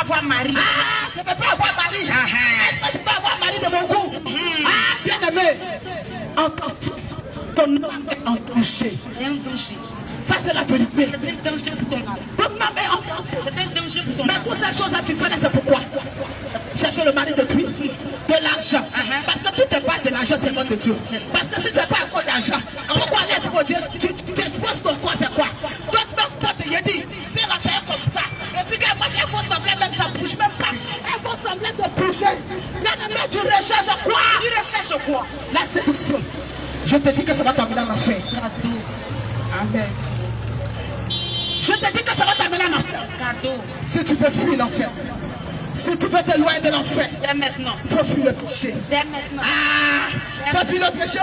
avoir mari. Ah, je ne peux pas avoir mari. Est-ce que je peux avoir mari de mon goût? Ah, bien aimé. Ton nom est en danger. C'est un danger. Ça, c'est la vérité. C'est un danger pour ton mari. Ton nom est en danger. C'est un danger pour ton Mais mari. pour ces choses-là, tu fais, c'est pourquoi? Chercher le mari de Dieu, de l'argent. Parce que tout n'est pas de l'argent, c'est de Dieu. Parce que si ce n'est pas à cause d'argent, pourquoi l'exposer? Tu exposes ton corps, c'est quoi? Donc, il a dit, si la fait comme ça, et puis que moi, il faut sembler même, ça bouge même pas. Il faut sembler de bouger. Bien-aimé, tu recherches quoi? Tu recherches quoi? La séduction. Je te dis que ça va t'amener en enfer. Cadeau. Amen. Je te dis que ça va t'amener en enfer. Cadeau. Si tu veux fuir l'enfer, si tu veux t'éloigner de l'enfer, Dès maintenant. il faut fuir le péché. Dès maintenant. Ah, il faut fuir le péché.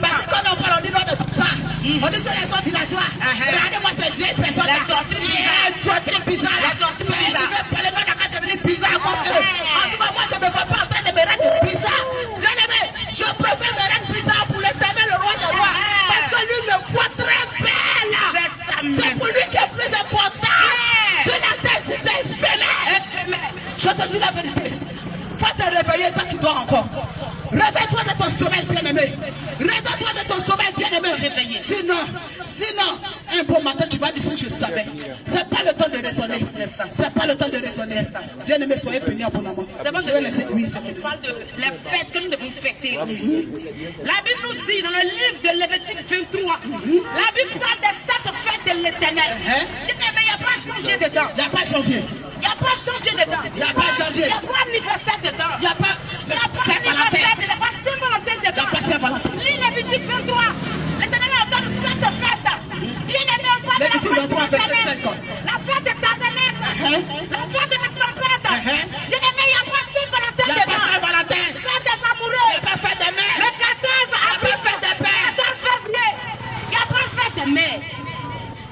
Parce que quand on parle, on dit non de tout ça. On dit c'est les gens villageois. Regardez-moi ces vieilles personnes. La doctrine bizarre. La doctrine bizarre. La doctrine bizarre. Si tu veux parler, moi, d'accord, devenir bizarre comme eux. En tout cas, moi, je ne me vois pas en train de me rendre bizarre. Bien aimé, je préfère me rendre bizarre pour l'éternel, le roi des rois. Parce que lui me voit très belle. C'est ça, C'est pour lui qui est plus important. Tu la tête, si c'est éphémère. Je te dis la vérité. Faut te réveiller toi qui dors encore. Réveille-toi de ton sommeil bien-aimé. Réveille-toi de ton sommeil bien-aimé. Sinon, un bon matin, tu vas dire si je savais. C'est pas le temps de raisonner. C'est pas le temps de raisonner. Bien-aimé, soyez bénis abondamment. C'est bon, je vais laisser. Oui, c'est on fini. parle de les fêtes que nous devons fêter. La Bible nous dit dans le livre de Lévitique 23, la Bible parle de cette fête de l'éternel. Mais il n'y a pas changé dedans. Il n'y a pas janvier. Il n'y a pas changé dedans. Il n'y a pas janvier. Il n'y a pas anniversaire dedans. Il n'y a pas Saint-Valentin. Il n'y a pas Saint-Valentin Il n'y a dedans. pas Saint-Valentin. Lis Lévitique 23. L'éternel ordonne cette fête. Bien aimé, on parle de la Lévitique fête 23, de verset l'éternel. 5. La fête de tabernacle. La fête de la trompette. Bien aimé, il n'y a pas Saint-Valentin Il n'y a pas dedans. Saint-Valentin. Fête des amoureux. Il n'y a pas fête des mères. Le 14 avril. fête des pères. 14 février. Il n'y a pas fête des mères.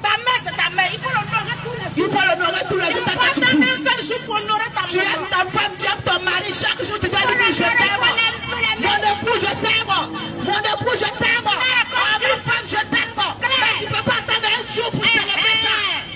Ta mère, c'est ta mère. Il faut l'honorer tous les jours. Il faut l'honorer tous les jours. Pas attendre un seul jour pour honorer ta Tu mère. aimes ta femme, tu aimes ton mari. Chaque jour, tu dois lui dire je t'aime. Mon époux, je t'aime. Mon époux, je t'aime. Oh, ma femme, je t'aime. Mais tu ne peux pas attendre un jour pour célébrer ça.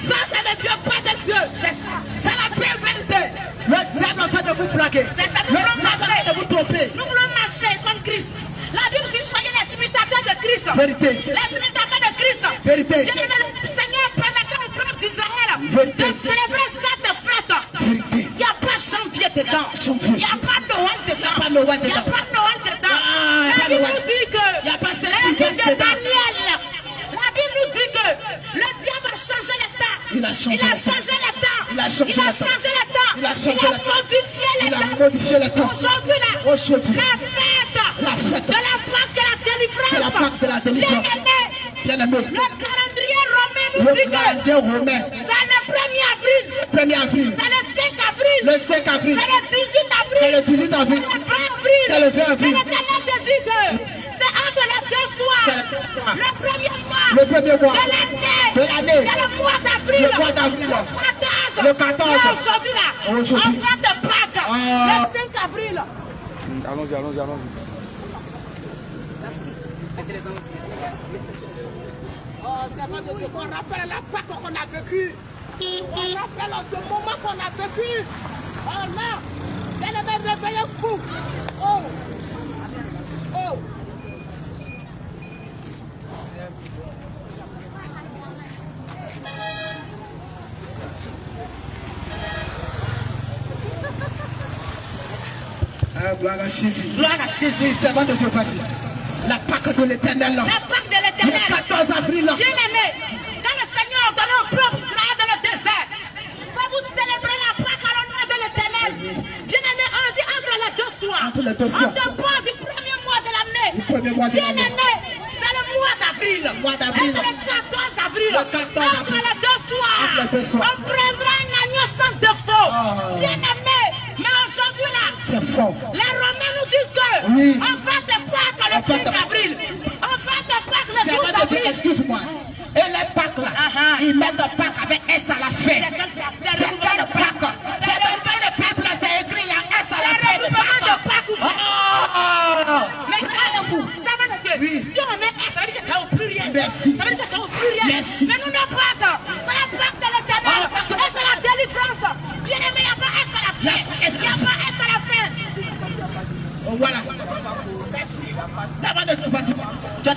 Ça, c'est ne vient pas de Dieu. C'est ça. C'est la pire vérité. Le diable est en train de vous plaquer. C'est ça. Le diable est en train de vous tromper. Nous voulons marcher comme Christ. La Bible dit soyez les imitateurs de Christ. Vérité. Les imitateurs de Christ. Vérité. Bien aimé, le Seigneur permettait au peuple d'Israël Vérité. de célébrer cette fête. Vérité. Il n'y a pas janvier dedans. Janvier. Il n'y a pas Noël dedans. pas Noël Il n'y a dedans. pas Noël dedans. Ah, La pas Bible Noël. nous dit que Il n'y a pas le Saint-Sylvestre livre de dedans. Daniel. La Bible nous dit que le diable a changé les temps. Il a changé Il a les temps. changé les temps. Il a changé les temps. changé les temps. Il a changé les temps. modifié les Il a temps. modifié les temps. Aujourd'hui, là, Aujourd'hui. la fête de la Pâque de la délivrance. C'est la Pâque de la délivrance. Bien-aimé. Le calendrier romain nous Le dit que calendrier romain. c'est le 1er avril. 1er avril. C'est le 5 avril. Le 5 avril. C'est le 18 avril. C'est le 18 avril. C'est le 20 avril. C'est le 20 avril. Et l'Éternel te dit que c'est entre les deux soirs. C'est les deux soirs. Le premier mois. Le premier mois. De l'année. De l'année. C'est le mois d'avril. Le mois d'avril. Le 14. Le 14. Et aujourd'hui là. Aujourd'hui. En fin de Pâques. Le 5 avril. Allons-y, allons-y, allons-y. Oh, Seigneur de Dieu, qu'on rappelle la Pâque qu'on a vécue. On rappelle ce moment qu'on a vécu. Oh non. Bien-aimé, réveillez-vous. Oh. Oh. Gloire à Jésus. Gloire à Jésus. C'est bon de Dieu, vas-y. La Pâque de l'Éternel. La Pâque de l'Éternel. Le 14 avril. Bien aimé, quand le Seigneur a donné au peuple Israël dans le désert, pour vous célébrer la Pâque à l'honneur de l'Éternel. Bien aimé, on dit entre les deux soirs. Entre les deux soirs. On te parle du premier mois de l'année. Le premier mois de Bien l'année. aimé, c'est le mois d'avril. Le mois d'avril. Et c'est le 14 avril. Le 14 Entre avril. les deux soirs. Entre les deux soirs. On prendra un agneau sans défaut. Oh. Bien aimé, mais aujourd'hui là, C'est fort. les Romains nous disent que Oui. on fait de Pâques le On fait 5 de- avril. On fait de Pâques le C'est 12 bon de Dieu, avril. excuse-moi. Et les Pâques là, ils mettent Pâques avec S à la fin. C'est C'est quelle Pâques? C'est dans quel peuple c'est écrit, il y a S à la le fin de regroupement de Pâques ou pas? Oh! Mais allez-vous, ça veut dire que Oui. si on met S, ça veut dire que c'est au pluriel. Merci. Ça veut dire que c'est au pluriel. Merci. Mais nous n'avons pas Pâques. C'est la Pâque de l'Éternel. Oh, Pâque de- Et c'est la délivrance. Bien aimé, il n'y a pas S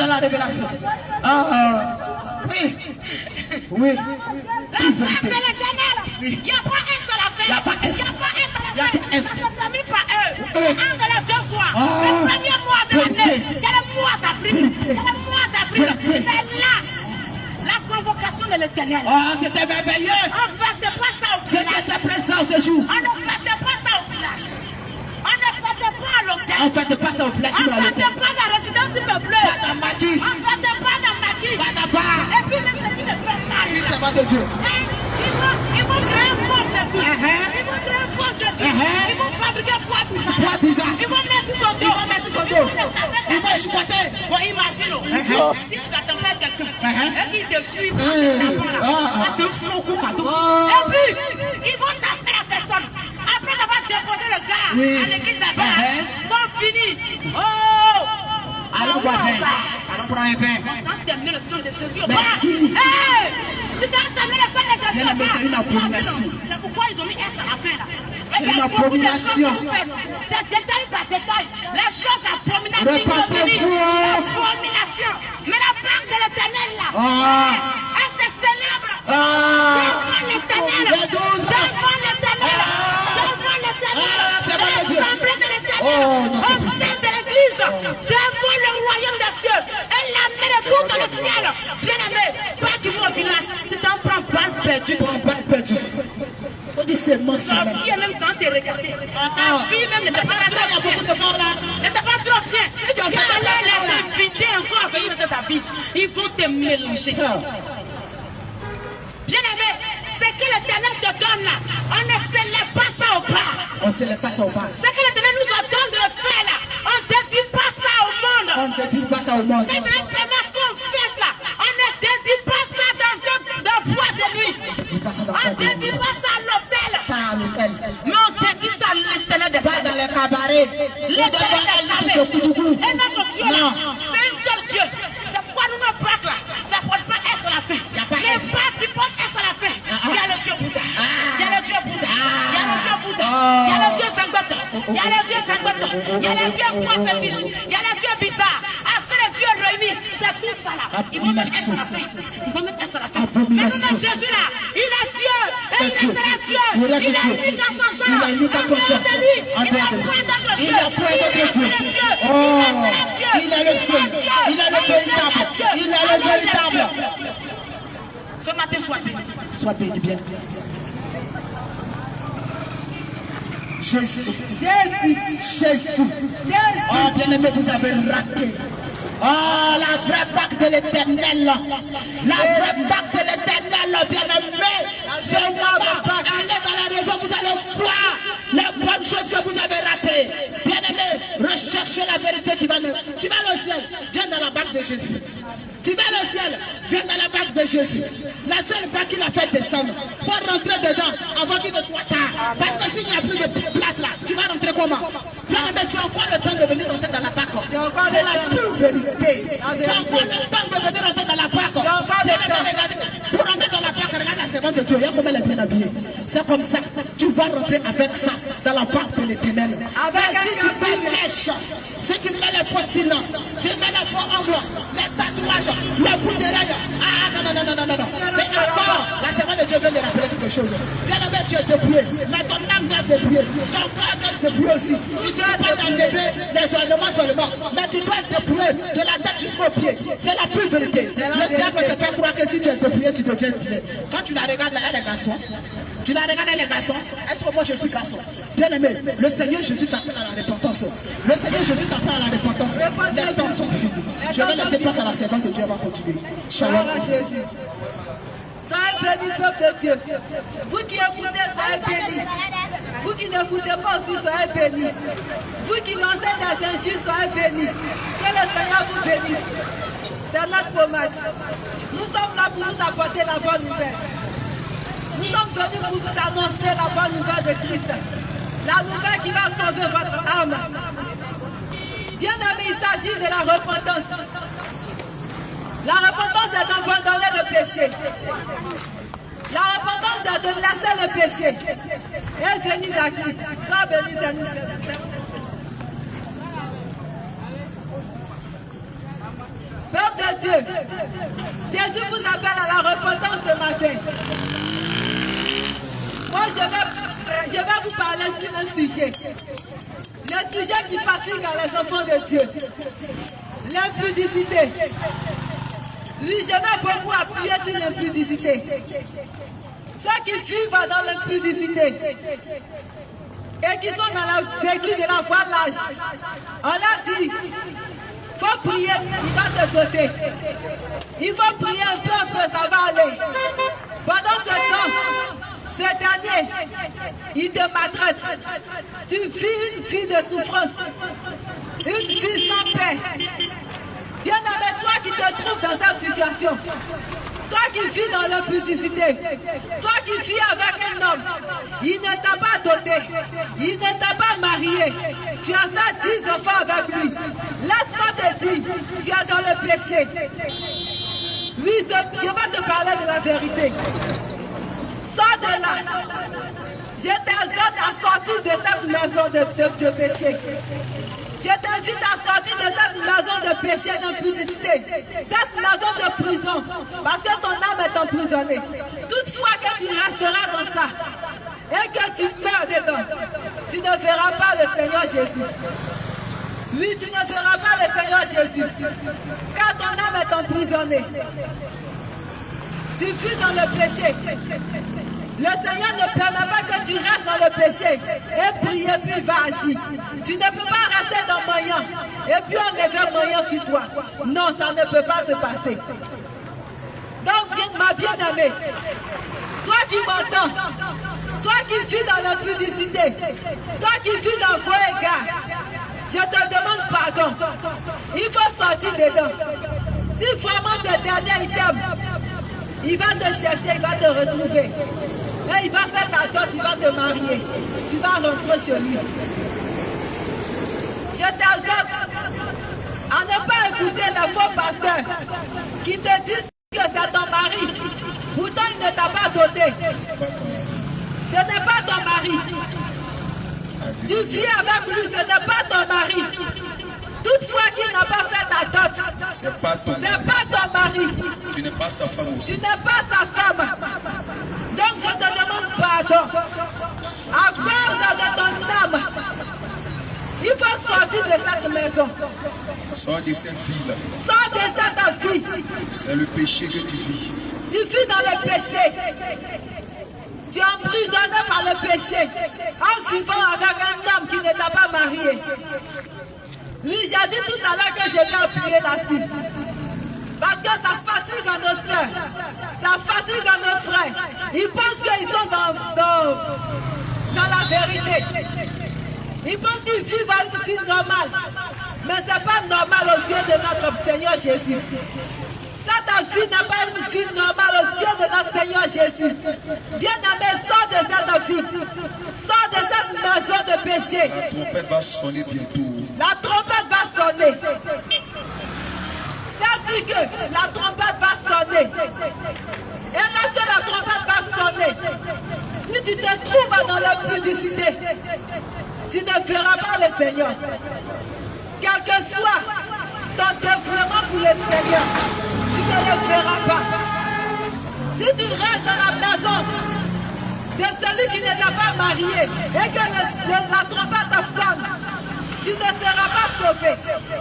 la révélation. Oui. Oui. La femme de l'Éternel. Il n'y a pas un seul affaire. Il n'y a pas un seul. Il n'y a pas un seul. Ça ne termine pas eux. Un de les 2 fois. Le premier mois de l'année. Quel est le mois d'avril? Quel est le mois d'avril? C'est là. La convocation de l'Éternel. C'était merveilleux. On ne fête pas ça au village. C'était présent ce jour. On ne fête pas ça au village. On ne fête pas à l'hôtel. On ne fête pas ça au village. On ne fête pas dans la résidence immeublée. Pas dans Magui. On ne fête pas dans Magui. Pas d'abord. Et puis même ceux qui ne font pas. Oui, c'est pas de Dieu. Ils vont créer un faux Jésus. Ils vont créer un faux Jésus. Ils vont fabriquer poids bizarre. Ils vont mettre sur son dos. Ils vont chicoter. Bon, imagine. Si tu t'attends à quelqu'un et qu'il te suit, ça c'est un faux coup cadeau. Et puis, ils vont taper la personne. Après avoir déposé le gars à l'église d'abord, bon fini. Allons boire un vin. Allons prendre un vin. Sans terminer le sang de Jésus. Merci. Tu dois terminer le sang de Jésus. Bien aimé, c'est une abomination. C'est pourquoi ils ont mis S à la fin là. C'est une abomination. C'est détail par détail. Les choses abominables. Repentez-vous. Abomination. Mais la part de l'Éternel là. Elle se célèbre. Devant l'Éternel. Devant l'Éternel. Devant l'Éternel. C'est pas de Dieu. L'Assemblée de l'Éternel. Au sein de l'Église. Devant le royaume des cieux. Elle l'amène tout dans le ciel. Bien aimé. Pas du tout au village. C'est un prend balle perdue. Balle perdue. On dit c'est mon sang. Sorcier même sans te regarder. Ta vie même n'était pas trop bien. N'était pas trop bien. Tu allais les inviter encore à venir dans ta vie. Ils vont te mélanger. Bien aimé, ce que l'Éternel te donne là, on ne se lève pas ça au bas. On se lève pas ça au bas. Ce que l'Éternel nous donne de le faire là, on ne dédie pas ça au monde. On ne dit pas ça au monde. C'est une promesse qu'on fait là. On ne dédie pas ça dans un bois de nuit. On ne dédie pas ça à l'hôtel. Pas à l'hôtel. Mais on dédie ça à l'Éternel des Pas dans les cabarets. L'Éternel des armées. Et notre Dieu là, Non. c'est un seul Dieu. C'est pourquoi nous nos Pâques là, ça ne porte pas S à la fin. Les Pâques qui portent S à la fin, il y a le Dieu Bouddha. Il y a le Dieu Bouddha. Il y a le Dieu Bouddha. Il y a le Dieu Sangoto. Il y a le Dieu Sangoto. Il y a le Dieu prophétique. Il y a le Dieu bizarre. Assez les dieux réunis, c'est tout ça là. Ils vont mettre S à la fin. Ils vont mettre S à la fin. Mais notre Jésus là, il est Dieu. Et il est Dieu. Il est unique à son genre. Il est unique à son genre. En dehors de lui, il n'a point d'autre Dieu. Il n'a point d'autre Dieu. Il est le seul. Il est le véritable. Il est le véritable. Ce matin, sois béni. Sois béni bien. Jésus. Jésus. Oh, bien aimé, vous avez raté. Oh, la vraie Pâque de l'Éternel. La vraie Pâque de l'Éternel, bien aimé. C'est un moment. Allez dans la raison, vous allez voir les bonnes choses que vous avez ratées. Bien aimé, recherchez la vérité qui va nous. Tu vas au ciel, viens dans la Pâque de Jésus. Tu vas au ciel, viens dans la Pâque de Jésus. La seule fois qu'il a fait descendre, il faut rentrer dedans avant qu'il ne soit tard. Parce que s'il n'y a plus de place là, tu vas rentrer comment? Bien aimé, tu as encore le temps de venir rentrer dans la Pâque. C'est la pure vérité. Tu as encore le temps de venir rentrer dans la Pâque. Pour rentrer dans la Pâque, regarde la servante de Dieu. Il y a comment elle est bien habillée. C'est comme ça. Tu vas rentrer avec ça dans la Pâque de l'Éternel. Si tu mets mèche, si tu mets les fossiles, tu mets les faux ongles, les tatouages, les bouts de règles. Ah non. Mais encore, la servante de Dieu vient de rappeler quelque chose. Bien aimé, tu es dépouillé. Mais ton âme doit être dépouillée. Ton corps doit être dépouillé aussi. Tu ne dois pas t'enlever les ornements seulement. Mais tu dois être dépouillé de la tête jusqu'aux pieds. C'est la pure vérité. Le diable te fait croire que si tu es dépouillé, tu deviens dépouillé. Quand tu la regardes, elle est garçon. Tu la regardes, elle est garçon. Est-ce que moi je suis garçon? Bien aimé, le Seigneur Jésus t'appelle à la repentance. Le Seigneur Jésus t'appelle à la repentance. Les temps sont finis. Je vais laisser place à la servante de Dieu. Elle va continuer. Shalom. Soyez bénis, peuple de Dieu. Vous qui écoutez, soyez bénis. Vous qui n'écoutez pas aussi, soyez bénis. Vous qui lancez des injures, soyez bénis. Que le Seigneur vous bénisse. C'est notre promesse. Nous sommes là pour vous apporter la bonne nouvelle. Nous sommes venus pour vous annoncer la bonne nouvelle de Christ. La nouvelle qui va sauver votre âme. Bien aimé, il s'agit de la repentance. La repentance est d'abandonner le péché. La repentance est de laisser le péché. Et venir à Christ. Sois béni, Seigneur. Peuple de Dieu, Jésus vous appelle à la repentance ce matin. Moi, je vais vous parler sur un sujet. Le sujet qui fatigue les enfants de Dieu. L'impudicité. Oui, je vais beaucoup appuyer sur l'impudicité. Ceux qui vivent dans l'impudicité et qui sont dans l'église de la voie de l'âge, on a dit, il faut prier, il va te sauter. Il faut prier un peu, ça va aller. Pendant ce temps, ce dernier, il te maltraite. Tu vis une vie de souffrance, une vie sans paix. Bien-aimé, toi qui te trouves dans cette situation, toi qui vis dans l'impudicité, toi qui vis avec un homme, il ne t'a pas doté, il ne t'a pas marié, tu as fait 10 enfants avec lui. Laisse-moi te dire, tu es dans le péché. Oui, je vais te parler de la vérité. Sors de là. Je t'exhorte à sortir de cette maison de péché. Je t'invite à sortir de cette maison de péché, d'impudicité, cette maison de prison, parce que ton âme est emprisonnée. Toutefois que tu resteras dans ça et que tu meurs dedans, tu ne verras pas le Seigneur Jésus. Oui, tu ne verras pas le Seigneur Jésus, car ton âme est emprisonnée. Tu vis dans le péché. Le Seigneur ne permet pas que tu restes dans le péché et prier puis va agir. Tu ne peux pas rester dans moyen et puis enlever moyen sur toi. Non, ça ne peut pas se passer. Donc, ma bien-aimée, toi qui m'entends, toi qui vis dans l'impudicité, toi qui vis dans Goéga, je te demande pardon. Il faut sortir dedans. Si vraiment ce dernier il t'aime, il va te chercher, il va te retrouver. Et il va faire ta dot, il va te marier. Tu vas rentrer chez lui. Je t'exhorte à ne pas écouter les faux pasteurs qui te disent que c'est ton mari. Pourtant, il ne t'a pas doté. Ce n'est pas ton mari. Tu vis avec lui, ce n'est pas ton mari. Toutefois qu'il n'a pas fait ta dot, ce n'est pas ton mari. Tu n'es pas sa femme aussi. Tu n'es pas sa femme. Donc je te demande pardon. À cause de ton âme, il faut sortir de cette maison. Sors de cette vie-là. Sors de cette vie. C'est le péché que tu vis. Tu vis dans le péché. Tu es emprisonné par le péché en vivant avec un homme qui ne t'a pas marié. Oui, j'ai dit tout à l'heure que je vais appuyer là-dessus. Parce que ça fatigue à nos soeurs, ça fatigue à nos frères. Ils pensent qu'ils sont dans la vérité. Ils pensent qu'ils vivent une vie normale. Mais ce n'est pas normal aux yeux de notre Seigneur Jésus. Cette vie n'est pas une vie normale aux yeux de notre Seigneur Jésus. Bien-aimé, sors de cette vie. Sors de cette maison de péché. La trompette va sonner bientôt. La trompette va sonner. C'est-à-dire que la trompette va sonner. Et lorsque la trompette va sonner, si tu te trouves dans l'impudicité, tu ne verras pas le Seigneur. Quel que soit ton dévouement pour le Seigneur, tu ne le verras pas. Si tu restes dans la maison de celui qui ne t'a pas marié et que la trompette sonne, tu ne seras pas sauvé.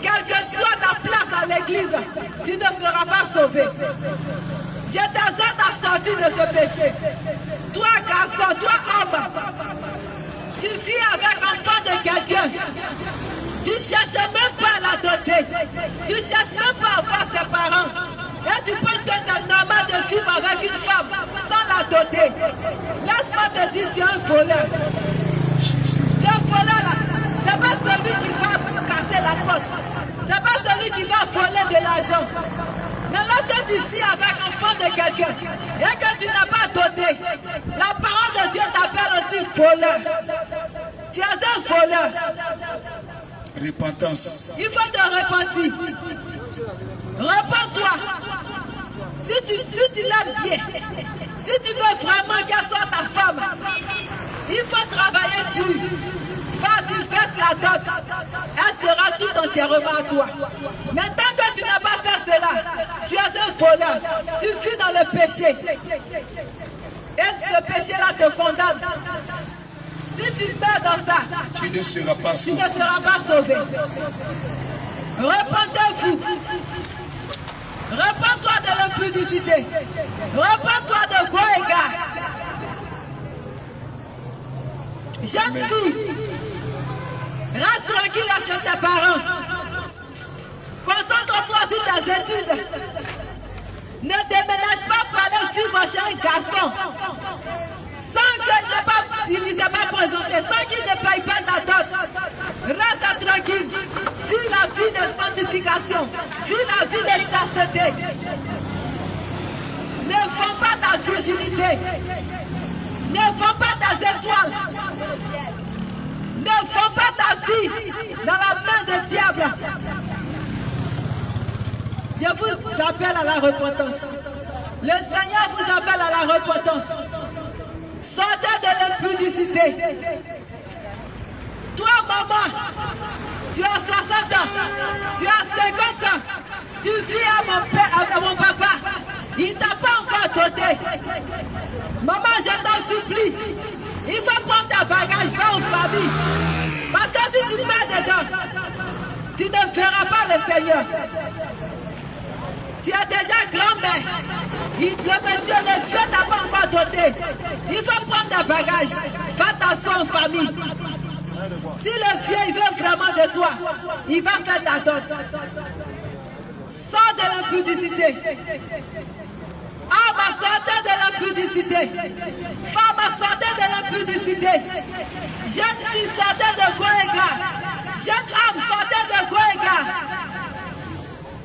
Quelle que soit ta place à l'église, tu ne seras pas sauvé. Je t'exhorte à sortir de ce péché. Toi, garçon, toi, homme, tu vis avec l'enfant de quelqu'un. Tu ne cherches même pas à la doter. Tu ne cherches même pas à voir ses parents. Et tu penses que c'est normal de vivre avec une femme sans la doter. Laisse-moi te dire, tu es un voleur. Le voleur là, c'est pas celui qui va casser la porte. C'est pas celui qui va voler de l'argent. Mais lorsque tu vis avec l'enfant de quelqu'un et que tu n'as pas doté, la parole de Dieu t'appelle aussi voleur. Tu es un voleur. Repentance. Il faut te repentir. Repends-toi. Si tu l'aimes bien, si tu veux vraiment qu'elle soit ta femme, il faut travailler dur. Tu verses la dot, elle sera tout entièrement à toi. Mais tant que tu n'as pas fait cela, voleur, tu vis dans le péché. Et ce péché-là te condamne. Si tu meurs dans ça, Tu ne seras pas tu sauvé. ne seras pas sauvé. Repentez-vous. Repends-toi de l'impudicité. Repends-toi de Goéga. Jeune fille, reste tranquille chez tes parents. Concentre-toi sur tes études. Ne déménage pas pour aller vivre chez un garçon. Sans qu'il ne s'est pas présenté, sans qu'il ne paye pas ta dot. Reste tranquille. Vis la vie de sanctification. Vis la vie de chasteté. Ne vends pas ta virginité. Ne vends pas ta étoile. Ne vends pas ta vie dans la main du diable. Je vous appelle à la repentance. Le Seigneur vous appelle à la repentance. Sortez de l'impudicité. Toi, maman, tu as 60 ans, tu as 50 ans, tu vis à mon père, à mon papa. Il ne t'a pas encore doté. Maman, je t'en supplie. Il faut prendre ta bagage, va en famille. Parce que si tu mets dedans, tu ne feras pas le Seigneur. Tu es déjà grand-mère. Le monsieur, le Dieu t'a pas encore doté. Il faut prendre ta bagage. Va t'asseoir en famille. Si le vieux il veut vraiment de toi, il va faire ta dot. Sors de l'impudicité. Homme, sortez de l'impudicité. Femme, sortez de l'impudicité. Jeune fille, sortez de Goéga. Jeune homme, sortez de Goéga.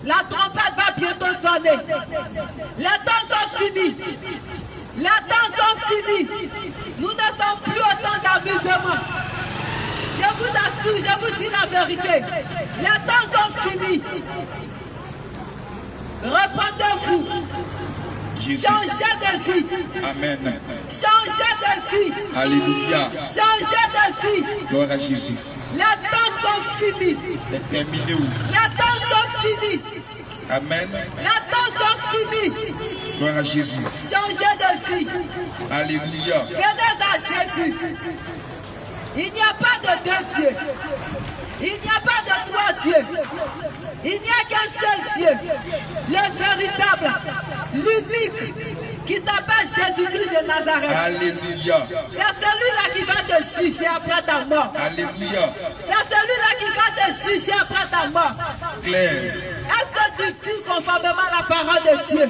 La trompette va bientôt sonner. Les temps sont finis. Les temps sont finis. Nous ne sommes plus au temps d'amusement. Je vous assure, je vous dis la vérité. Les temps sont finis. Repentez-vous. Jésus. Changez de vie. Amen. Changez de vie. Alléluia. Changez de vie. Gloire à Jésus. Les temps sont finis. C'est terminé où? Les temps sont finis. Amen. Les temps sont finis. Gloire à Jésus. Changez de vie. Alléluia. Venez à Jésus. Il n'y a pas de deux dieux. Il n'y a pas de trois dieux. Il n'y a qu'un seul Dieu. Le véritable, l'unique, qui s'appelle Jésus-Christ de Nazareth. Alléluia. C'est celui-là qui va te juger après ta mort. Alléluia. C'est celui-là qui va te juger après ta mort. Claire. Est-ce que tu vis conformément à la parole de Dieu?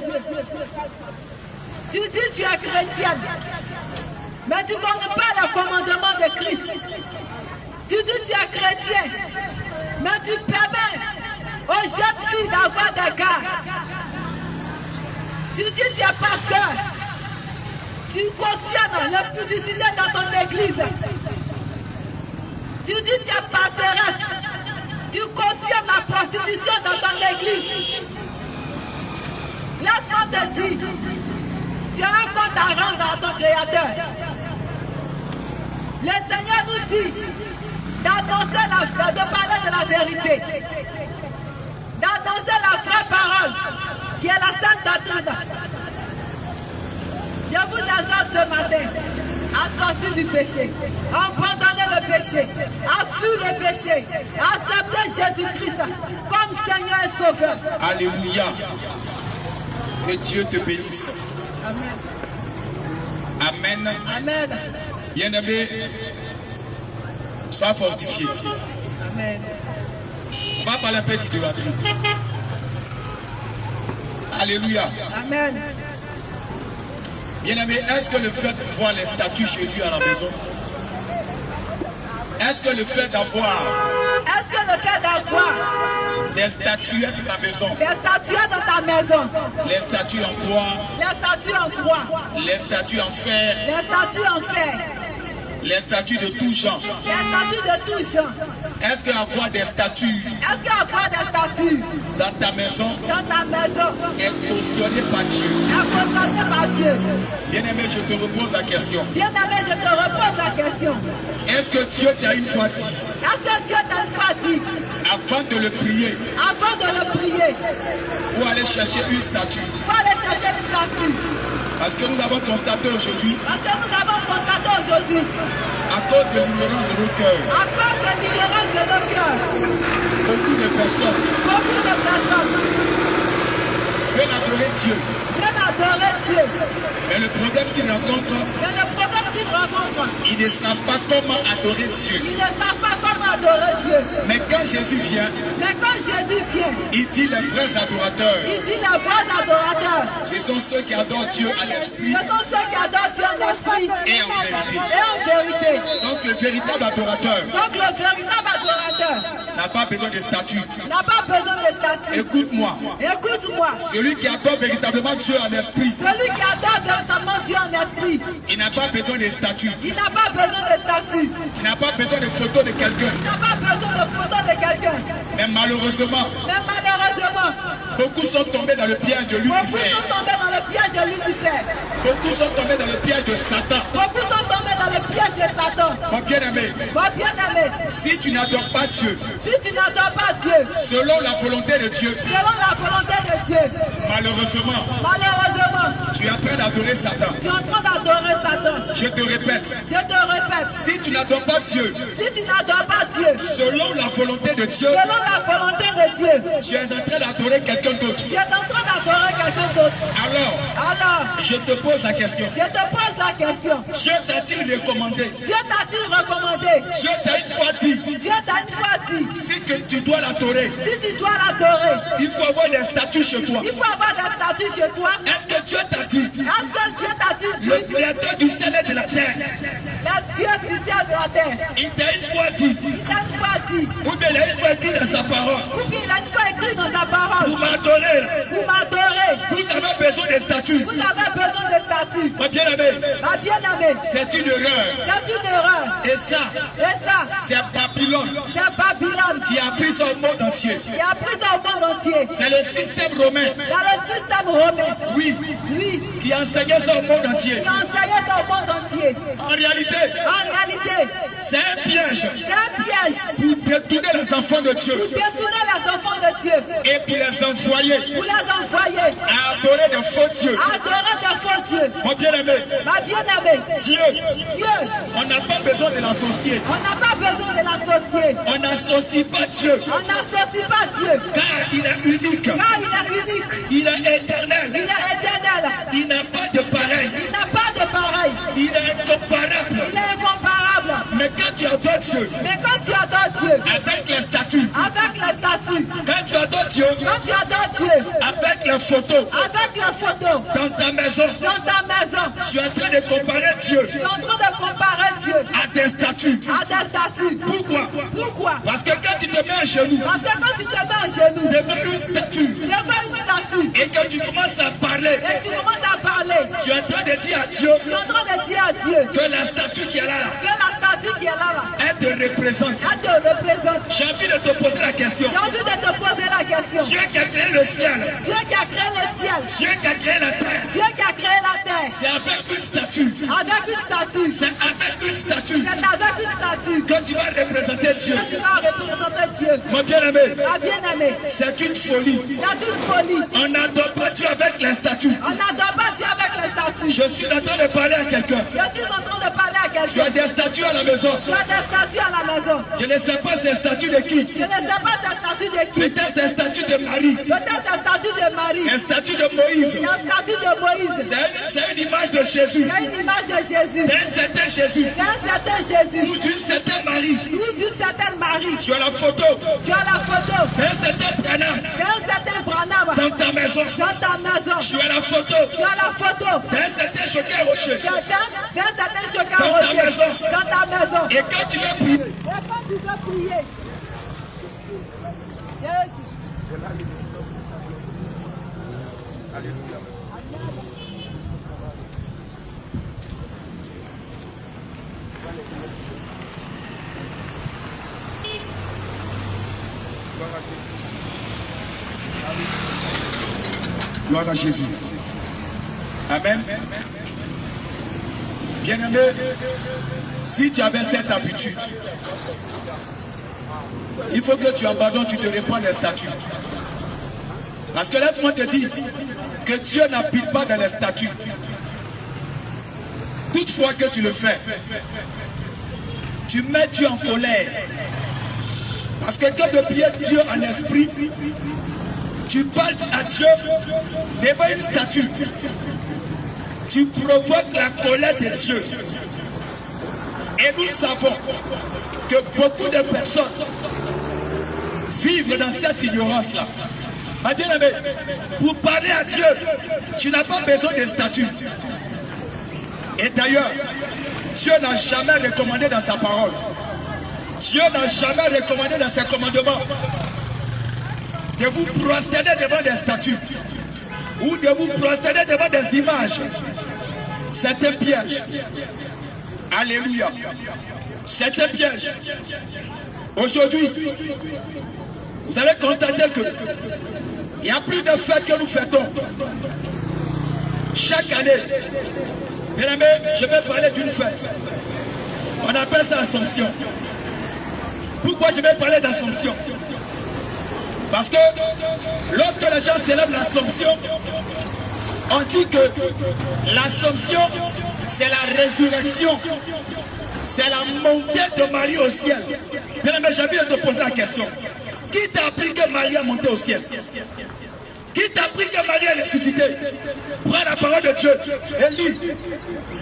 Tu dis tu es chrétienne, mais tu ne connais pas le commandement de Christ. Tu dis tu es chrétien, mais tu permets aux jeunes filles d'avoir des gars. Tu dis tu es pasteur, tu cautionnes l'impudicité dans ton église. Tu dis tu es pastoresse, tu cautionnes la prostitution dans ton église. Laisse-moi te dire, tu as un compte à rendre à ton Créateur. Le Seigneur nous dit d'annoncer de parler de la vérité, d'annoncer la vraie parole, qui est la sainte doctrine. Je vous exhorte ce matin à sortir du péché, à abandonner le péché, à fuir le péché, à accepter Jésus-Christ comme Seigneur et Sauveur. Alléluia. Que Dieu te bénisse. Amen. Amen. Amen. Bien-aimé, sois fortifié. Amen. On va parler un peu d'idolâtrie. Alléluia. Amen. Bien-aimé, est-ce que le fait de voir les statues Jésus à la maison, est-ce que le fait d'avoir des statuettes dans ta maison, des statues dans ta maison, les statues en bois, les statues en bois, les statues en fer, les statues en fer, Les statues de tout genre. Les statues de tout genre. Est-ce que avoir des statues Est-ce qu'avoir des statues dans ta maison dans ta maison est cautionné par Dieu? est condamné par Dieu? Bien-aimé, je te repose la question. Bien-aimé, je te repose la question. Est-ce que Dieu t'a une fois dit, Est-ce que Dieu t'a une fois dit, avant de le prier, avant de le prier, faut aller chercher une statue? faut aller chercher une statue? Parce que nous avons constaté aujourd'hui, Parce que nous avons constaté aujourd'hui, à cause de l'ignorance de nos cœurs, à cause de l'ignorance de nos cœurs, beaucoup de personnes beaucoup de personnes veulent adorer Dieu. viennent adorer Dieu. Mais le problème qu'ils rencontrent, Mais le problème qu'ils rencontrent, ils ne savent pas comment adorer Dieu. ils ne savent pas comment adorer Dieu. Mais quand Jésus vient, Mais quand Jésus vient, il dit les vrais adorateurs, il dit les vrais adorateurs. ce sont ceux qui adorent Dieu à l'esprit Ce sont ceux qui adorent Dieu en esprit et en vérité. et en vérité. Donc le véritable adorateur Donc le véritable adorateur n'a pas besoin de statut. n'a pas besoin de statut. Écoute-moi, Écoute-moi, celui qui adore véritablement Dieu en esprit, celui qui adore véritablement Dieu en esprit, il n'a pas besoin de statut. il n'a pas besoin de statut. Il n'a pas besoin de photos de quelqu'un. Il n'a pas besoin de photo de quelqu'un. Mais malheureusement, Mais malheureusement, beaucoup sont tombés dans le piège de beaucoup Lucifer. sont tombés dans le piège de Lucifer. Beaucoup sont tombés dans le piège de Satan. Beaucoup sont tombés dans le piège de Satan. Mon bien-aimé, Mon bien-aimé, si tu n'adores pas Dieu, si tu n'adores pas Dieu, selon la volonté de Dieu, selon la volonté de Dieu, malheureusement, malheureusement, tu es en train d'adorer Satan. tu es en train d'adorer Satan. Je te répète, Je te répète, si tu n'adores pas Dieu, si tu n'adores pas Dieu, selon la volonté de Dieu, selon la volonté de Dieu, tu es en train d'adorer quelqu'un d'autre. tu es en train d'adorer quelqu'un d'autre. Alors, Je te pose la question. je te pose la question. Dieu t'a-t-il recommandé? Dieu t'a-t-il recommandé? Dieu t'a une fois dit, Dieu t'a une fois dit, si que tu dois l'adorer, si tu dois l'adorer, il faut avoir des statuts chez toi. il faut avoir des statuts chez toi. Est-ce que Dieu t'a dit, Est-ce que Dieu t'a dit, le créateur du ciel et de la terre, le Dieu du ciel de la terre, il t'a une fois dit, il t'a une fois dit, ou bien il a une fois écrit dans sa parole, ou bien il a une fois écrit dans sa parole, vous m'adorez, vous m'adorez, vous avez besoin des statuts. vous avez besoin de statuts. Mon bien-aimé, Ma bien-aimée, c'est une erreur. c'est une erreur. Et ça, Et ça, c'est Babylone c'est Babylone qui a pris son monde entier. qui a pris dans le monde entier. C'est le système romain, C'est le système romain, oui, lui, qui enseignait son monde entier. qui a enseigné dans le monde entier. En réalité, En réalité, c'est un piège c'est un piège pour détourner les enfants de Dieu pour détourner les enfants de Dieu, et pour les envoyer pour les envoyer à adorer des faux dieux. à adorer des faux dieux. Mon bien-aimé, Ma bien-aimée, Dieu, Dieu, on n'a pas besoin de l'associer. on n'a pas besoin de l'associer. On n'associe pas Dieu, On n'associe pas Dieu, car il est unique, car il est unique, il est il éternel, est éternel, il n'a pas de pareil, il n'a pas de pareil, il est incomparable. il est incomparable. Mais quand tu adores Dieu, Mais quand tu adores Dieu, avec les statues, avec les statues, quand tu adores Dieu, quand tu adores Dieu, avec les photos, avec les photos, dans ta maison, dans ta maison, tu es en train de comparer Dieu tu es en train de comparer Dieu à des statues. à des statues. Pourquoi? Pourquoi? Parce que quand tu te mets à genoux Parce que quand tu te mets à genoux devant une statue devant une statue et que tu commences à parler, et tu commences à parler, tu es en train de dire à Dieu tu es en train de dire à Dieu que la statue qui est là, que la statue qui est là, elle te représente. elle te représente. J'ai envie de te poser la question. J'ai envie de te poser la question. Dieu qui a créé le ciel, Dieu qui a créé le ciel, Dieu qui a créé la terre, Dieu qui a créé la terre, c'est avec une statue. avec une statue, C'est avec une statue c'est avec une statue que tu vas représenter Dieu. que tu vas représenter Dieu. Mon bien-aimé, Ma bien-aimée, c'est une folie. c'est une folie. On n'adore pas Dieu avec les statues. On n'adore pas Dieu avec les statues. Je suis en train de parler à quelqu'un. Je suis en train de parler à Tu as quelqu'un. des statues à la maison. Tu as des statues à la maison. Je ne sais pas ces statues de qui. Je ne sais pas des statues de qui. Peut-être des statues de Marie, Peut-être des statues de Marie. des statues de Moïse. Des statues de Moïse. C'est une image de Jésus, C'est une image de Jésus. d'un certain Jésus C'est un certain Jésus. ou d'une certaine Marie. Ou d'une certaine Marie. Tu as la photo Tu as la photo d'un certain Branham d'un certain Branham dans ta maison. dans ta maison. Tu as la photo Tu as la photo d'un certain Choquet Rocher. d'un certain Choquet Dans ta Rocher maison. dans ta maison. Et quand tu vas prier, Et quand tu veux prier, Jésus. Gloire à Jésus. Amen. Bien-aimé, si tu avais cette habitude, il faut que tu abandonnes, tu te répands les statuts. Parce que laisse-moi te dire que Dieu n'habite pas dans les statuts. Toutefois que tu le fais, tu mets Dieu en colère. Parce que quand de prier Dieu en esprit, tu parles à Dieu devant une statue. Tu provoques la colère de Dieu. Et nous savons que beaucoup de personnes vivent dans cette ignorance-là. Ma bien-aimée, pour parler à Dieu, tu n'as pas besoin de statut. Et d'ailleurs, Dieu n'a jamais recommandé dans sa parole. Dieu n'a jamais recommandé dans ses commandements de vous prosterner devant des statues ou de vous prosterner devant des images. C'est un piège. Alléluia. C'est un piège. Aujourd'hui, vous allez constater que il y a plus de fêtes que nous fêtons. Chaque année, bien aimé, je vais parler d'une fête. On appelle ça Assomption. Pourquoi je vais parler d'Assomption? Parce que lorsque les gens célèbrent l'Assomption, on dit que l'Assomption, c'est la résurrection. C'est la montée de Marie au ciel. Bien aimé, j'ai envie de te poser la question. Qui t'a appris que Marie a monté au ciel? Qui t'a appris que Marie est ressuscitée? Prends la parole de Dieu et lis.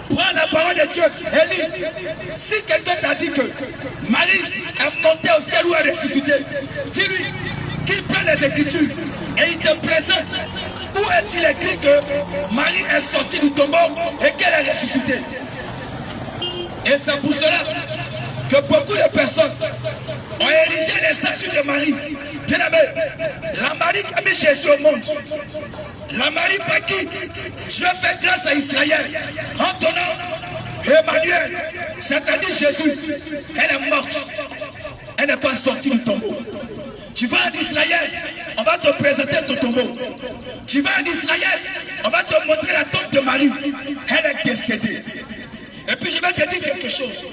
Prends la parole de Dieu et lis. Si quelqu'un t'a dit que Marie est montée au ciel ou est ressuscitée, dis-lui qu'il prend les Écritures et il te présente où est-il écrit que Marie est sortie du tombeau et qu'elle est ressuscitée. Et c'est pour cela que beaucoup de personnes ont érigé les statues de Marie. Bien aimé, la Marie qui a mis Jésus au monde, la Marie par qui Dieu fait grâce à Israël en ton nom, Emmanuel, c'est-à-dire Jésus, elle est morte, elle n'est pas sortie du tombeau. Tu vas en Israël, on va te présenter ton tombeau. Tu vas en Israël, on va te montrer la tombe de Marie, elle est décédée. Et puis je vais te dire quelque chose.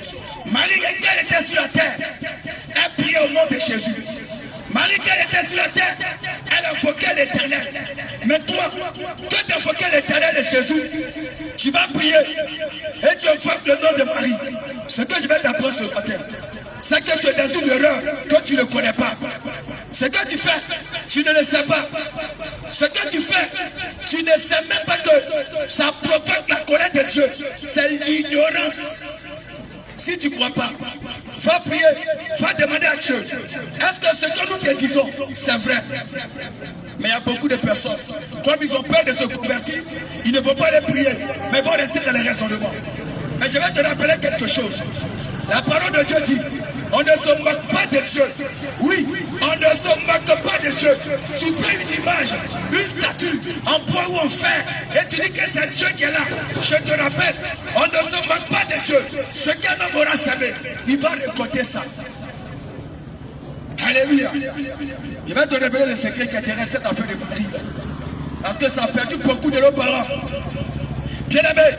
Marie, quand elle était sur la terre, elle priait au nom de Jésus. Marie, quand elle était sur la terre, elle invoquait l'Éternel. Mais toi, quand tu invoquais l'Éternel de Jésus, tu vas prier et tu invoques le nom de Marie. Ce que je vais t'apprendre ce matin, c'est que tu es dans une erreur que tu ne connais pas. Ce que tu fais, tu ne le sais pas. Ce que tu fais, tu ne sais même pas que ça provoque la colère de Dieu. C'est l'ignorance. Si tu ne crois pas, va prier, va demander à Dieu. Est-ce que ce que nous te disons, c'est vrai? Mais il y a beaucoup de personnes, comme ils ont peur de se convertir, ils ne vont pas les prier, mais vont rester dans les raisonnements. Mais je vais te rappeler quelque chose. La parole de Dieu dit, on ne se moque pas de Dieu. Oui, on ne se moque pas de Dieu. Tu prends une image, une statue, en bois ou en fer, et tu dis que c'est Dieu qui est là. Je te rappelle, on ne se moque pas de Dieu. Ce qu'un homme aura semé, il va récolter ça. Alléluia. Il va te révéler le secret qui intéresse cette affaire de Marie. Parce que ça a perdu beaucoup de nos parents. Bien-aimé,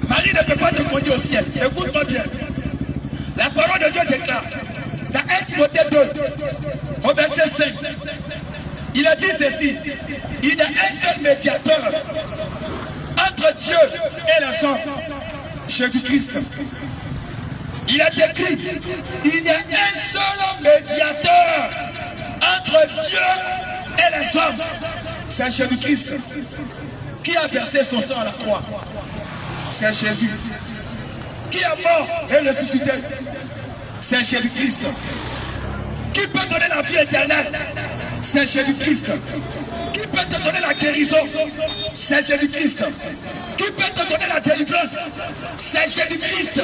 Marie ne peut pas te conduire au ciel. Écoute-moi bien. La parole de Dieu déclare, dans 1 Timothée 2, au verset 5, il a dit ceci, il y a un seul médiateur entre Dieu et les hommes, Jésus-Christ. Il a décrit, il y a un seul médiateur entre Dieu et les hommes, c'est Jésus-Christ, qui a versé son sang à la croix. C'est Jésus. Qui est mort et ressuscité? C'est Jésus-Christ. Qui peut donner la vie éternelle? C'est Jésus-Christ. Qui peut te donner la guérison? C'est Jésus-Christ. Qui peut te donner la délivrance? C'est Jésus-Christ.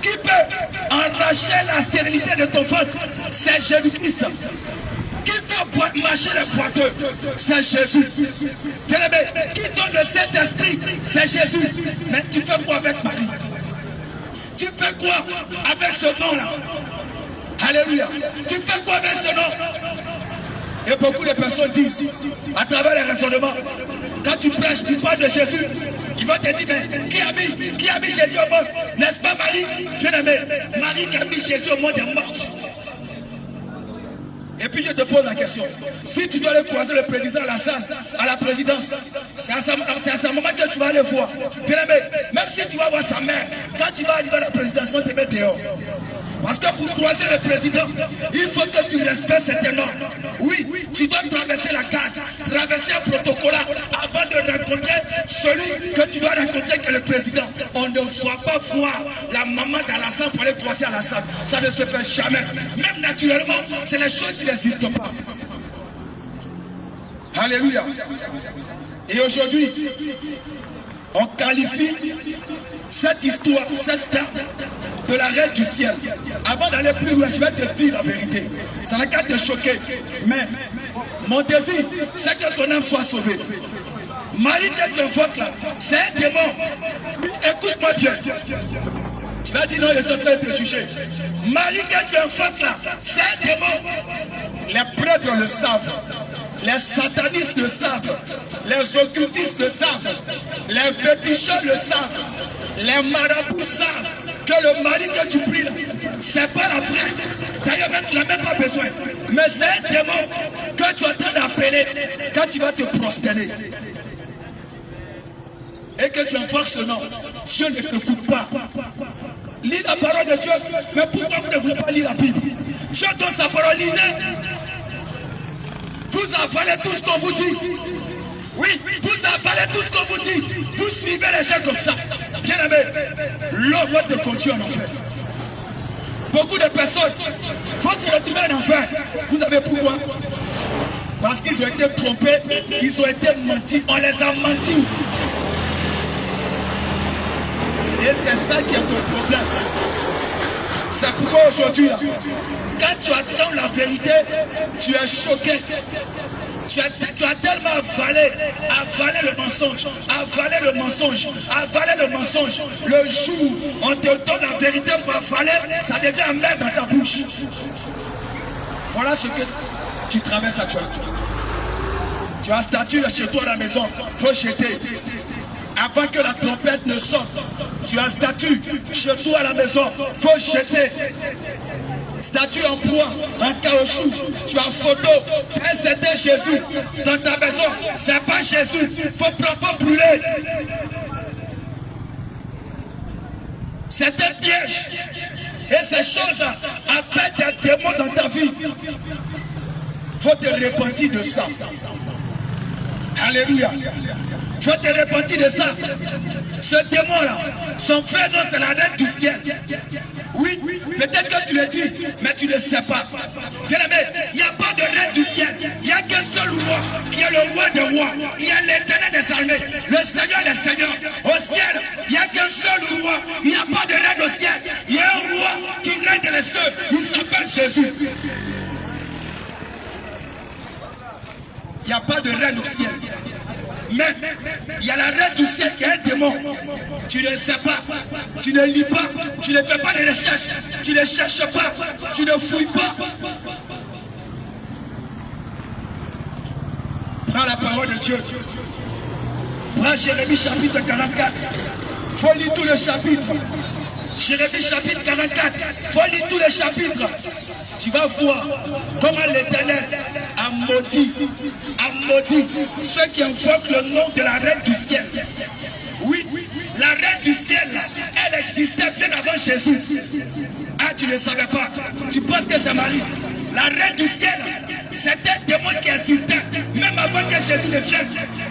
Qui peut arracher la stérilité de ton ventre? C'est Jésus-Christ. Qui fait marcher les boiteux? C'est Jésus. Bien-aimé, qui donne le Saint-Esprit? C'est Jésus. Mais tu fais quoi avec Marie? Tu fais quoi avec ce nom-là? Alléluia. Tu fais quoi avec ce nom? Et beaucoup de personnes disent, à travers les raisonnements, quand tu prêches, tu parles de Jésus, ils vont te dire, mais qui a mis Jésus au monde? N'est-ce pas Marie? Bien-aimé, Marie qui a mis Jésus au monde est morte. Et puis je te pose la question, si tu dois aller croiser le président Alassane à la présidence, c'est à ce moment que tu vas aller voir. Bien-aimé, même si tu vas voir sa mère, quand tu vas arriver à la présidence, on te met dehors. Parce que pour croiser le président, il faut que tu respectes cet normes. Oui, tu dois traverser la carte, traverser un protocole avant de rencontrer celui que tu dois rencontrer, que le président. On ne doit pas voir la maman d'Alassane pour aller croiser Alassane. Ça ne se fait jamais. Même naturellement, c'est les choses qui n'existent pas. Alléluia. Et aujourd'hui, on qualifie cette histoire, cette dame de la reine du ciel. Avant d'aller plus loin, je vais te dire la vérité. Ça n'a qu'à te choquer. Mais mon désir, c'est que ton âme soit sauvée. Marie, que tu invoques là, c'est un démon. Écoute-moi bien. Tu vas dire non, je suis en train de te juger. Marie, que tu invoques là, c'est un démon. Les prêtres le savent. Les satanistes le savent, les occultistes le savent, les féticheurs le savent, les marabouts savent que le mari que tu pries là, c'est pas la vraie. D'ailleurs même tu n'as même pas besoin. Mais c'est un démon que tu es en train d'appeler quand tu vas te prosterner. Et que tu invoques ce nom, Dieu ne t'écoute pas. Lis la parole de Dieu, mais pourquoi vous ne voulez pas lire la Bible? Dieu donne sa parole, lisez. Vous avalez tout ce qu'on vous dit. Oui, vous avalez tout ce qu'on vous dit. Vous suivez les gens comme ça. Bien aimé, l'homme va te conduire en enfer. Beaucoup de personnes vont se retrouver en enfer. Vous savez pourquoi? Parce qu'ils ont été trompés, ils ont été mentis. On les a menti. Et c'est ça qui est ton problème. C'est pourquoi aujourd'hui, quand tu attends la vérité, tu es choqué. Tu as tellement avalé le mensonge, avalé le mensonge, avalé le mensonge. Le jour où on te donne la vérité pour avaler, ça devient un merde dans ta bouche. Voilà ce que tu traverses actuellement. Tu as un statut chez toi à la maison, il faut jeter. Avant que la trompette ne sonne, tu as un statut chez toi à la maison, il faut jeter. Statue en bois, en caoutchouc, tu as photo, et c'était Jésus. Dans ta maison, c'est pas Jésus, il faut pas brûler. C'est un piège. Et ces choses-là appellent des démons dans ta vie. Il faut te repentir de ça. Alléluia. Il faut te repentir de ça. Ce démon-là, son frère, c'est la reine du ciel. Oui, peut-être que tu le dis, mais tu ne sais pas. Bien aimé, il n'y a pas de reine du ciel. Il n'y a qu'un seul roi, qui est le roi des rois, qui est l'éternel des armées, le Seigneur des seigneurs. Au ciel, il n'y a qu'un seul roi. Il n'y a pas de reine au ciel. Il y a un roi qui règne dans les cieux. Il s'appelle Jésus. Il n'y a pas de reine au ciel. Mais il y a la reine du ciel qui est un démon. Tu ne sais pas, tu ne lis pas, tu ne fais pas de recherche, tu ne cherches pas, tu ne fouilles pas. Prends la parole de Dieu. Prends Jérémie chapitre 44. Il faut lire tout le chapitre. Jérémie chapitre 44. Il faut lire tout le chapitre. Tu vas voir comment l'Éternel a maudit ceux qui invoquent le nom de la reine du ciel. Oui, la reine du ciel, elle existait bien avant Jésus. Ah, tu ne savais pas. Tu penses que c'est Marie. La reine du ciel, c'était un démon qui existait même avant que Jésus ne vienne.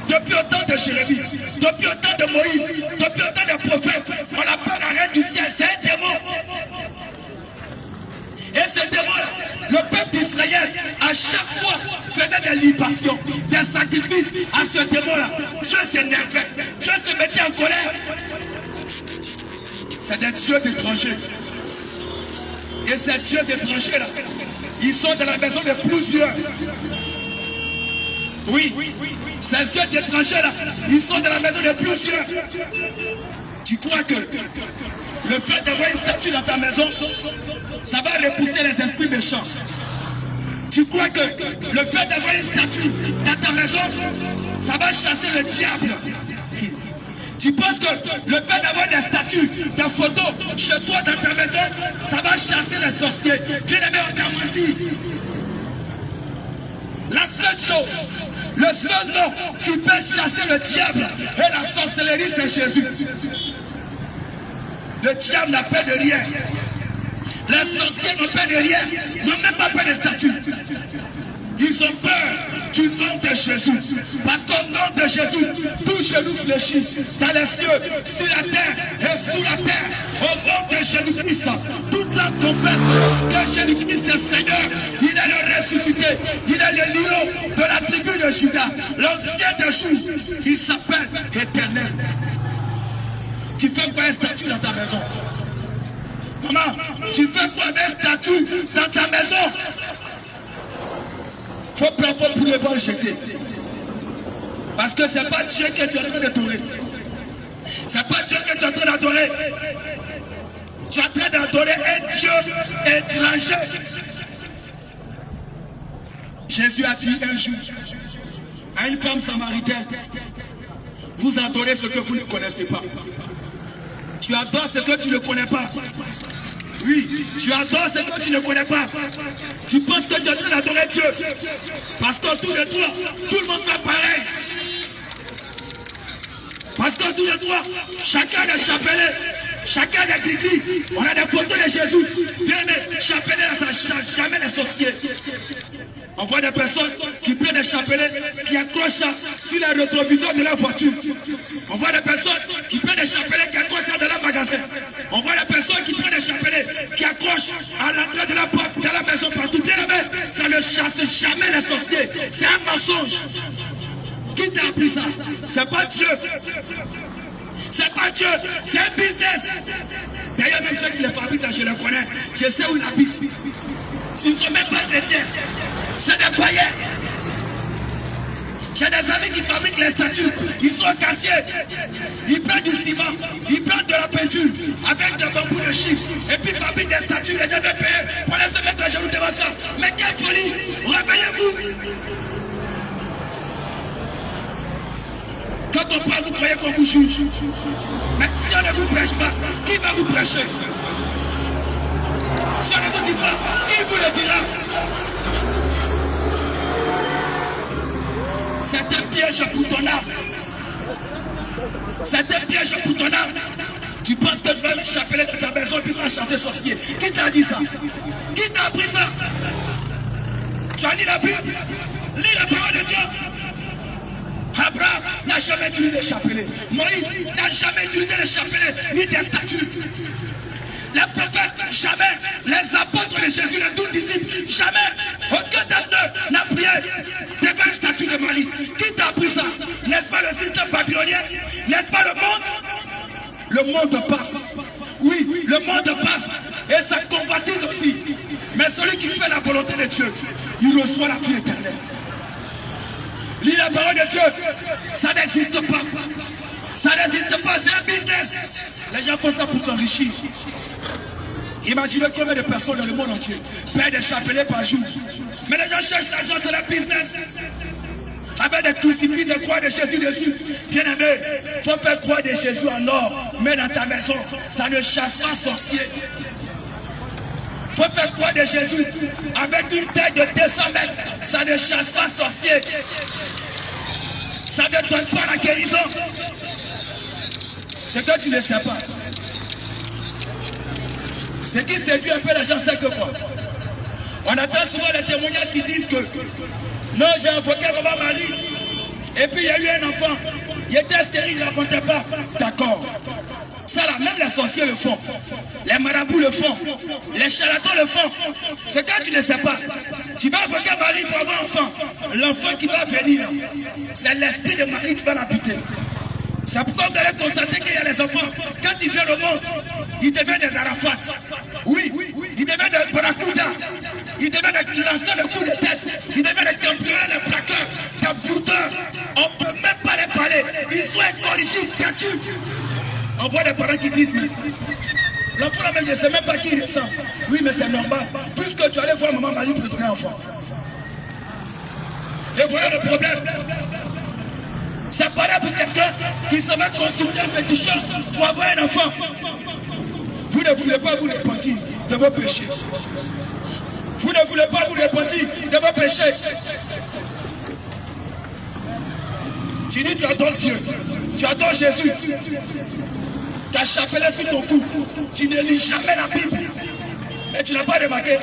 Depuis au temps de Jérémie, depuis au temps de Moïse, depuis au temps des prophètes, on l'appelle la reine du ciel. C'est un démon. Et ce démon-là, le peuple d'Israël, à chaque fois, faisait des libations, des sacrifices à ce démon-là. Dieu s'énervait, Dieu se mettait en colère. C'est des dieux d'étrangers. Et ces dieux d'étrangers-là, ils sont dans la maison de plusieurs. Oui, ces dieux d'étrangers-là, ils sont dans la maison de plusieurs. Tu crois que le fait d'avoir une statue dans ta maison ça va repousser les esprits méchants. Tu crois que le fait d'avoir une statue dans ta maison, ça va chasser le diable. Tu penses que le fait d'avoir des statues, des photos chez toi dans ta maison, ça va chasser les sorciers. Bien-aimé, on t'a menti. La seule chose, le seul nom qui peut chasser le diable et la sorcellerie, c'est Jésus. Le diable n'a peur de rien. Les sorciers n'ont peur de rien, n'ont même pas peur des statues. Ils ont peur du nom de Jésus. Parce qu'au nom de Jésus, tout genou fléchit dans les cieux, sur la terre et sous la terre. Au nom de Jésus-Christ, toute la confesse que Jésus-Christ est Seigneur, il est le ressuscité, il est le lion de la tribu de Judas, l'ancien des jours, il s'appelle Éternel. Tu fais quoi un statut dans ta maison? Maman, tu fais quoi un statut dans ta maison? Il faut prendre pour les voir jeter. Parce que ce n'est pas Dieu que tu es en train d'adorer. Ce n'est pas Dieu que tu es en train d'adorer. Tu es en train d'adorer un Dieu étranger. Jésus a dit un jour à une femme samaritaine, vous adorez ce que vous ne connaissez pas. Tu adores ce que tu ne connais pas. Oui, tu adores ce que tu ne connais pas. Tu penses que tu es en train d'adorer Dieu. Parce qu'autour de toi, tout le monde fait pareil. Parce qu'autour de toi, chacun a des chapelets, chacun a des gris-gris. On a des photos de Jésus. Bien aimé, chapelet, ça ne jamais les sorciers. On voit des personnes qui prennent des chapelets, qui accrochent sur les rétroviseurs de leur voiture. On voit des personnes qui prennent des chapelets, qui accrochent dans leur magasin. On voit des personnes qui prennent des chapelets, qui accrochent à l'entrée de la porte, de la maison, partout. Bien aimé, ça ne chasse jamais les sorciers. C'est un mensonge. Qui t'a appris ça? C'est pas Dieu. C'est pas Dieu. C'est un business. D'ailleurs, même ceux qui les fabriquent là, je les connais. Je sais où ils habitent. Ils ne sont même pas chrétiens. C'est des païens. J'ai des amis qui fabriquent les statues. Ils sont au quartier. Ils prennent du ciment. Ils prennent de la peinture avec des bambous de chiffres. Et puis ils fabriquent des statues. Les gens doivent payer pour les se mettre à genoux devant ça. Mais quelle folie! Réveillez-vous! Quand on parle, vous croyez qu'on vous juge. Mais si on ne vous prêche pas, qui va vous prêcher? Si on ne vous dit pas, qui vous le dira? C'est un piège pour ton âme. C'est un piège pour ton âme. Tu penses que tu vas me chapeler de ta maison et puis tu vas chasser sorcier. Qui t'a dit ça? Qui t'a appris ça? Tu as lu la Bible? Lis la parole de Dieu. Abraham n'a jamais utilisé les chapelets. Moïse n'a jamais utilisé les chapelets ni des statues. Les prophètes, jamais. Les apôtres de Jésus, les 12 disciples, jamais. Aucun d'eux n'a prié devant une statue de Marie. Qui t'a appris ça? N'est-ce pas le système babylonien? N'est-ce pas le monde? Le monde passe. Oui, le monde passe. Et ça convoitise aussi. Mais celui qui fait la volonté de Dieu, il reçoit la vie éternelle. Lis la parole de Dieu. Ça n'existe pas. Ça n'existe pas, c'est un business. Les gens font ça pour s'enrichir. Imaginez combien de personnes dans le monde entier paient des chapelets par jour. Mais les gens cherchent l'argent, c'est le business. Avec des crucifix, des croix de Jésus dessus. Bien aimé, il faut faire croix de Jésus en or. Mais dans ta maison, ça ne chasse pas sorcier. Il faut faire croix de Jésus avec une taille de 200 mètres. Ça ne chasse pas sorcier. Ça ne donne pas la guérison. C'est que tu ne sais pas. Ce qui séduit un peu les gens, c'est que quoi? On attend souvent les témoignages qui disent que non, j'ai invoqué maman Marie. Et puis il y a eu un enfant. Il était stérile, il n'enfantait pas. D'accord. Ça là, même les sorciers le font. Les marabouts le font. Les charlatans le font. Ce que tu ne sais pas. Tu vas invoquer Marie pour avoir un enfant. L'enfant qui va venir, c'est l'esprit de Marie qui va l'habiter. C'est pourquoi vous allez constater qu'il y a les enfants. Quand ils viennent au monde, ils deviennent des Arafat. Oui, ils deviennent des Barakouda. Ils deviennent des lanceurs de coups de tête. Ils deviennent des cambrioleurs, des plaqueurs, des brouteurs. On ne peut même pas les parler. Ils sont incorrigibles, têtus. On voit des parents qui disent, mais L'enfant là même, je ne sais même pas qui il ressemble. Oui, mais c'est normal. Puisque tu allais voir maman Marie pour donner un enfant. Et voilà le problème. Ça paraît pour quelqu'un qui se met consulter un pétition pour avoir un enfant. Vous ne voulez pas vous repentir de vos péchés. Vous ne voulez pas vous repentir de vos péchés. Tu dis tu adores Dieu, tu adores Jésus. Tu as chapelet sur ton cou. Tu ne lis jamais la Bible. Et tu n'as pas remarqué,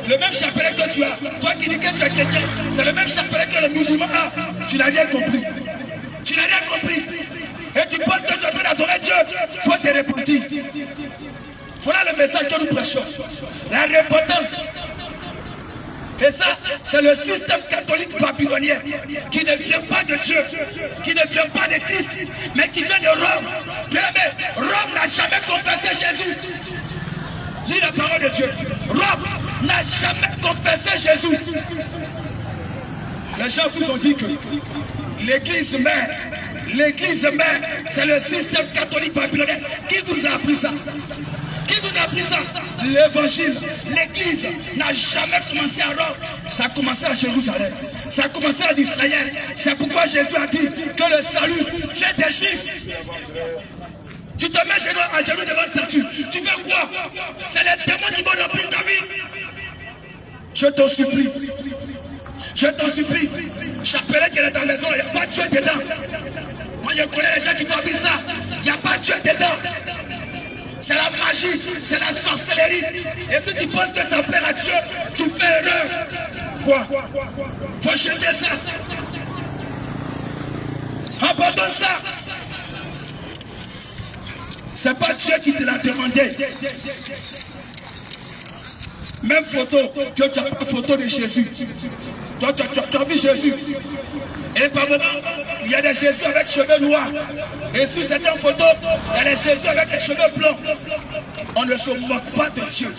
le même chapelet que tu as, toi qui dis que tu es chrétien, c'est le même chapelet que le musulman a. Tu n'as rien compris. Tu n'as rien compris. Et tu penses que tu es en train d'adorer Dieu. Il faut te repentir. Voilà le message que nous prêchons. La repentance. Et ça, c'est le système catholique babylonien qui ne vient pas de Dieu, qui ne vient pas de Christ, mais qui vient de Rome. Rome n'a jamais confessé Jésus. Lis la parole de Dieu. Rome n'a jamais confessé Jésus. Les gens vous ont dit que l'église mère, c'est le système catholique babylonien. Qui vous a appris ça? Qui vous a appris ça? L'évangile, l'église n'a jamais commencé à Rome. Ça a commencé à Jérusalem. Ça a commencé à Israël. C'est pourquoi Jésus a dit que le salut vient des Juifs. Tu te mets à genoux devant la statue. Tu veux quoi? C'est les démons qui vont remplir ta vie. Je t'en supplie. Je t'en supplie. Chapelet qui est dans ta maison, il n'y a pas de Dieu dedans. Moi je connais les gens qui font ça. Il n'y a pas de Dieu dedans. C'est la magie, c'est la sorcellerie. Et si tu penses que ça plaît à Dieu, tu fais erreur. Quoi? Faut jeter ça. Abandonne ça. C'est pas Dieu qui te l'a demandé. Même photo, tu as pas photo de Jésus. Tu as vu Jésus. Et par moment, il y a des Jésus avec cheveux noirs. Et sur certaines photos, il y a des Jésus avec des cheveux blancs. On ne se moque pas de Dieu.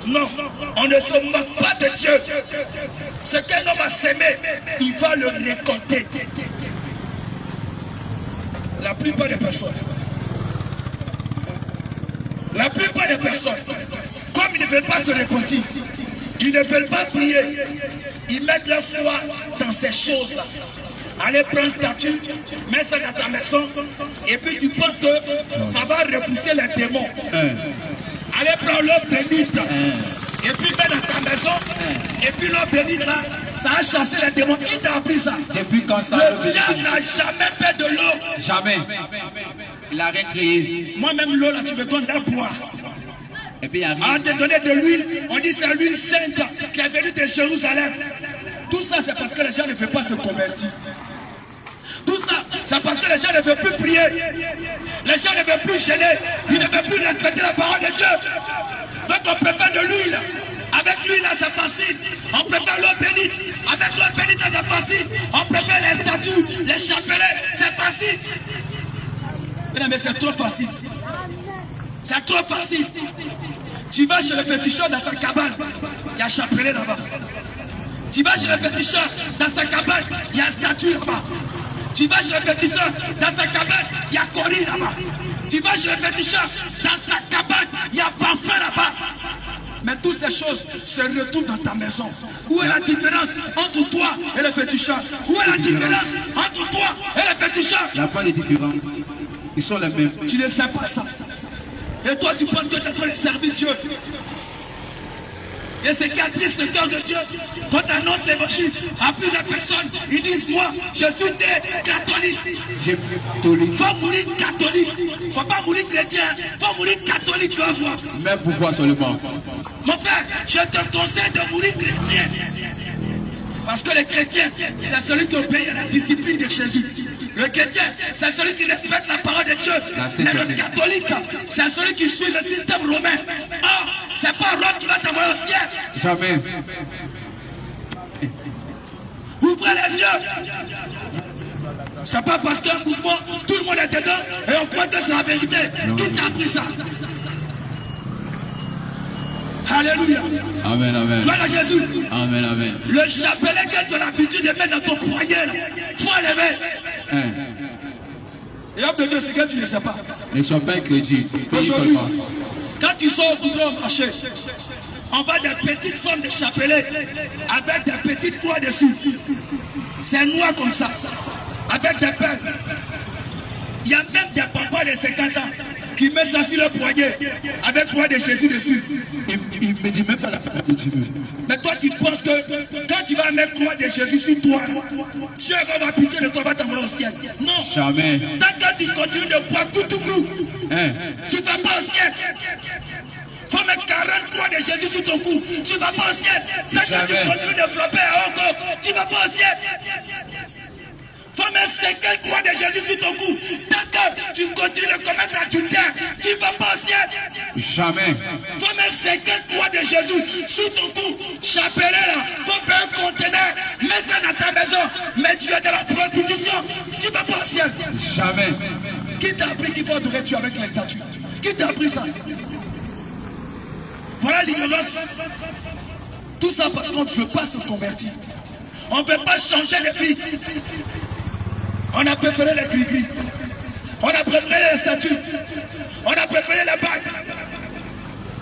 Non, on ne se moque pas de Dieu. Ce qu'un homme a sémé, il va le récolter. La plupart des personnes, comme ils ne veulent pas se repentir, ils ne veulent pas prier, ils mettent leur foi dans ces choses-là. Allez prendre statue, mets ça dans ta maison, et puis tu penses que ça va repousser les démons. Allez prendre l'eau bénite, et puis mets dans ta maison, et puis l'eau bénite là, ça a chassé les démons. Qui t'a appris ça? Depuis quand ça? Le diable n'a jamais fait de l'eau. Jamais. Il a rien créé. Moi-même l'eau là, tu me donnes d'un boire. Et puis il y a rien. On te donné de l'huile, on dit c'est l'huile sainte qui est venue de Jérusalem. Tout ça c'est parce que les gens ne veulent pas se convertir. Tout ça c'est parce que les gens ne veulent plus prier. Les gens ne veulent plus gêner. Ils ne veulent plus respecter la parole de Dieu. Donc on préfère de l'huile. Avec l'huile là c'est facile. On préfère l'eau bénite. Avec l'eau bénite là c'est facile. On préfère les statues, les chapelets, c'est facile. Mais c'est trop facile. C'est trop facile. Tu vas chez le féticheur dans ta cabane, il y a chapelet là-bas. Tu vas chez le féticheur dans sa cabane, il y a statue là-bas. Tu vas chez le féticheur dans sa cabane, il y a Corinne là-bas. Tu vas chez le féticheur dans sa cabane, il y a parfum là-bas. Mais toutes ces choses se retrouvent dans ta maison. Où est la différence entre toi et le féticheur? Où est la différence entre toi et le féticheur? Il n'y a pas de différence. Ils sont les mêmes. Tu ne sais pas ça. Et toi, tu penses que tu es en train de servir Dieu. Et c'est qui attise le cœur de Dieu. Quand tu annonces l'évangile à plusieurs personnes, ils disent, moi, je suis né catholique. J'ai catholique. Il faut mourir catholique. Il ne faut pas mourir chrétien. Il faut mourir catholique, tu vas voir. Même pourquoi seulement? Mon frère, je te conseille de mourir chrétien. Parce que les chrétiens, c'est celui qui obéit à la discipline de Jésus. Le chrétien, c'est celui qui respecte la parole de Dieu. Mais le catholique, c'est celui qui suit le système romain. Ah, c'est pas Rome qui va t'envoyer au ciel. Jamais. Ouvrez les yeux. C'est pas parce qu'un mouvement, tout le monde est dedans et on croit que c'est la vérité. Qui t'a appris ça? Alléluia. Amen, amen. Gloire à Jésus. Amen, amen. Le chapelet que tu as l'habitude de mettre dans ton foyer, il faut lever. Et homme de Dieu, c'est que tu ne sais pas. Ne sois pas incrédule. Aujourd'hui, Quand tu sors au goudron marché, on voit des petites formes de chapelets avec des petites croix dessus. C'est noir comme ça, avec des perles. Il y a même des papas de 50 ans qui mettent ça sur le poignet avec croix de Jésus dessus. Il ne me dit même pas la parole de Dieu. Mais toi, tu penses que quand tu vas mettre croix de Jésus sur toi, Dieu va avoir pitié de toi, va t'envoyer au ciel. Non. Jamais. Tant que tu continues de boire tout, tu ne vas pas au ciel. Il faut mettre 40 croix de Jésus sur ton cou. Tu ne vas pas au ciel. Tant que tu continues de frapper à encore, tu ne vas pas au ciel. Il faut mettre 50 croix de Jésus sur ton cou. Tant que tu continues de commettre l'adultère, tu ne vas pas au ciel. Jamais. Il faut mettre 50 croix de Jésus sur ton cou. Chapelet là. Il faut faire un conteneur. Mets ça dans ta maison. Mais tu es de la prostitution. Tu ne vas pas au ciel. Jamais. Qui t'a appris qu'il faut adorer Dieu avec les statues? Qui t'a appris ça? Voilà l'ignorance. Tout ça parce qu'on ne veut pas se convertir. On ne veut pas changer de vie. On a préféré les gris-gris. On a préféré les statues. On a préféré les bagues.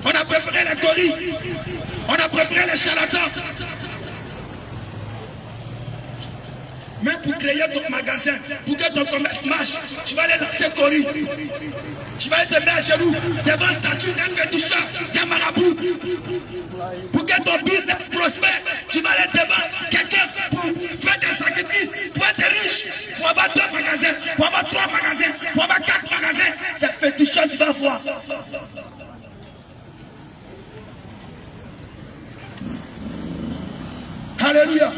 On a préféré les gorilles. On a préféré les charlatans. Mais pour créer ton magasin, pour que ton commerce marche, tu vas aller lancer Corée. Tu vas aller te mettre à genoux devant statue d'un féticheur, d'un marabout. Pour que ton business prospère, tu vas aller devant quelqu'un pour faire des sacrifices, pour être riche, pour avoir 2 magasins, pour avoir 3 magasins, pour avoir 4 magasins. C'est féticheur, tu vas voir. Alléluia.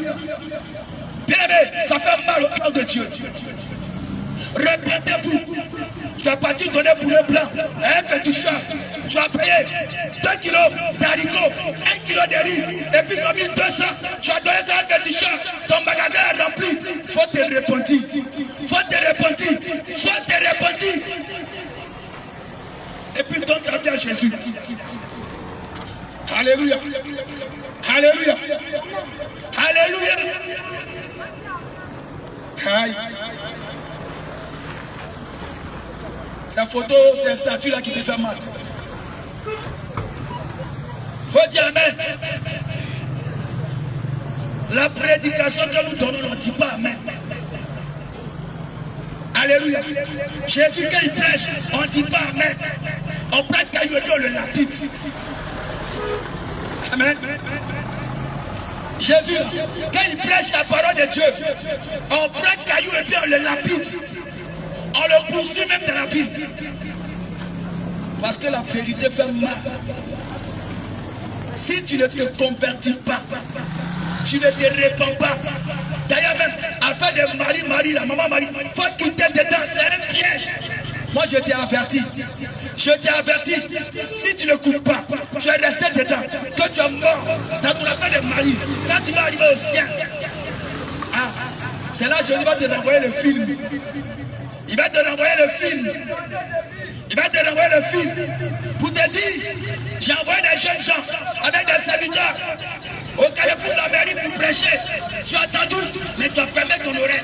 Bien-aimé, ça fait mal au cœur de Dieu. Répétez-vous. Tu as parti donner pour le blanc un féticheur. Tu as payé 2 kilos d'haricots, 1 kilo de riz, et puis 1200. Tu as donné ça à un féticheur. Ton magasin est rempli. Faut te repentir. Faut te repentir. Faut te repentir. Et puis donne ta vie à Jésus. Alléluia. Alléluia. Alléluia. Aïe. Cette photo, c'est un statut là qui te fait mal. Faut dire amen. La prédication que nous donnons, on ne dit pas amen. Alléluia. Jésus, quand il prêche, on ne dit pas amen. On prête caillou et puis on le lapide. Amen. Jésus, quand il prêche la parole de Dieu, on prend caillou et puis on le lapide. On le poursuit même dans la ville. Parce que la vérité fait mal. Si tu ne te convertis pas, tu ne te répands pas. D'ailleurs même, afin de Marie, la maman Marie, il faut quitter dedans, c'est un piège. Moi je t'ai averti. Je t'ai averti. Si tu ne coupes pas, tu es resté dedans. Que tu es mort dans ton affaire de Marie. Quand tu vas arriver au ciel, c'est là que Jésus va te renvoyer le film. Il va te renvoyer le film. Il va te renvoyer le film. Pour te dire, j'ai envoyé des jeunes gens avec des serviteurs au carrefour de la mairie pour prêcher. Tu as entendu, mais tu as fermé ton oreille.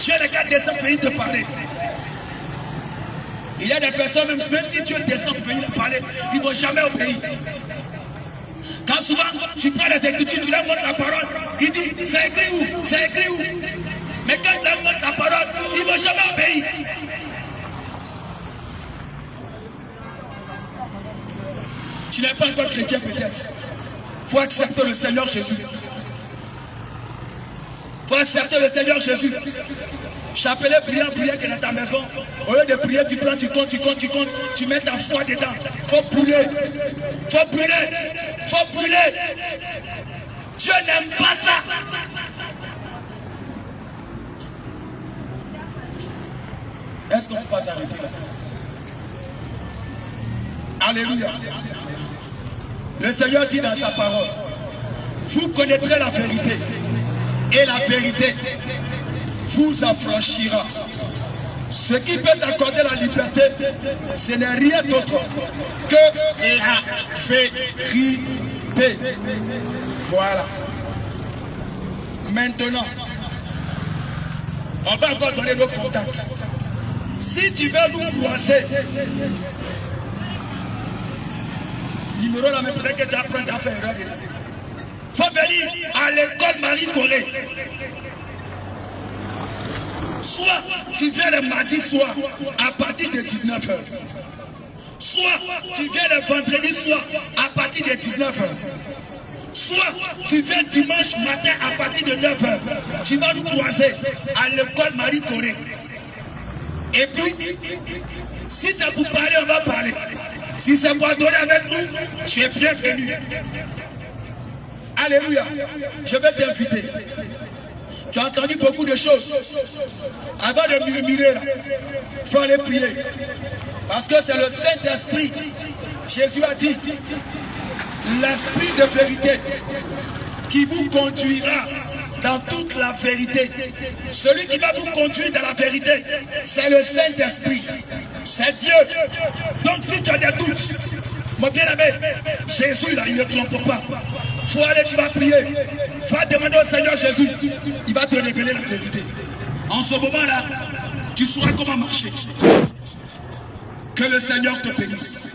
Dieu regarde descendre pour venir te parler. Il y a des personnes, même si Dieu descend pour venir te parler, ils ne vont jamais obéir. Quand souvent tu prends les écritures, tu leur montres la parole, il dit, c'est écrit où? C'est écrit où? Mais quand tu leur montres la parole, ils ne vont jamais obéir. Tu n'es pas encore chrétien peut-être. Il faut accepter le Seigneur Jésus. Il faut accepter le Seigneur Jésus. Chapelet brillant que dans ta maison. Au lieu de prier, tu prends, tu comptes, tu mets ta foi dedans. Faut brûler. Faut brûler. Faut brûler. Dieu n'aime pas ça. Est-ce qu'on peut s'arrêter là? Alléluia. Le Seigneur dit dans sa parole, vous connaîtrez la vérité. Et la vérité vous affranchira. Ce qui peut t'accorder la liberté, ce n'est rien d'autre que la vérité. Voilà. Maintenant, on va encore donner nos contacts. Si tu veux nous croiser, numéro là, mais peut-être que tu apprends à faire. Il faut venir à l'école Marie-Corée. Soit tu viens le mardi soir à partir de 19h. Soit tu viens le vendredi soir à partir de 19h. Soit tu viens dimanche matin à partir de 9h. Tu vas nous croiser à l'école Marie-Corée. Et puis, si c'est pour parler, on va parler. Si c'est pour adorer avec nous, tu es bienvenu. Alléluia. Je vais t'inviter. Tu as entendu beaucoup de choses. Avant de murmurer, il faut aller prier. Parce que c'est le Saint-Esprit. Jésus a dit, l'Esprit de vérité qui vous conduira dans toute la vérité. Celui qui va vous conduire dans la vérité, c'est le Saint-Esprit. C'est Dieu. Donc si tu as des doutes, mon bien-aimé, Jésus là, il ne trompe pas. Il faut aller, tu vas prier. Va demander au Seigneur Jésus. Il va te révéler la vérité. En ce moment-là, tu sauras comment marcher. Que le Seigneur te bénisse.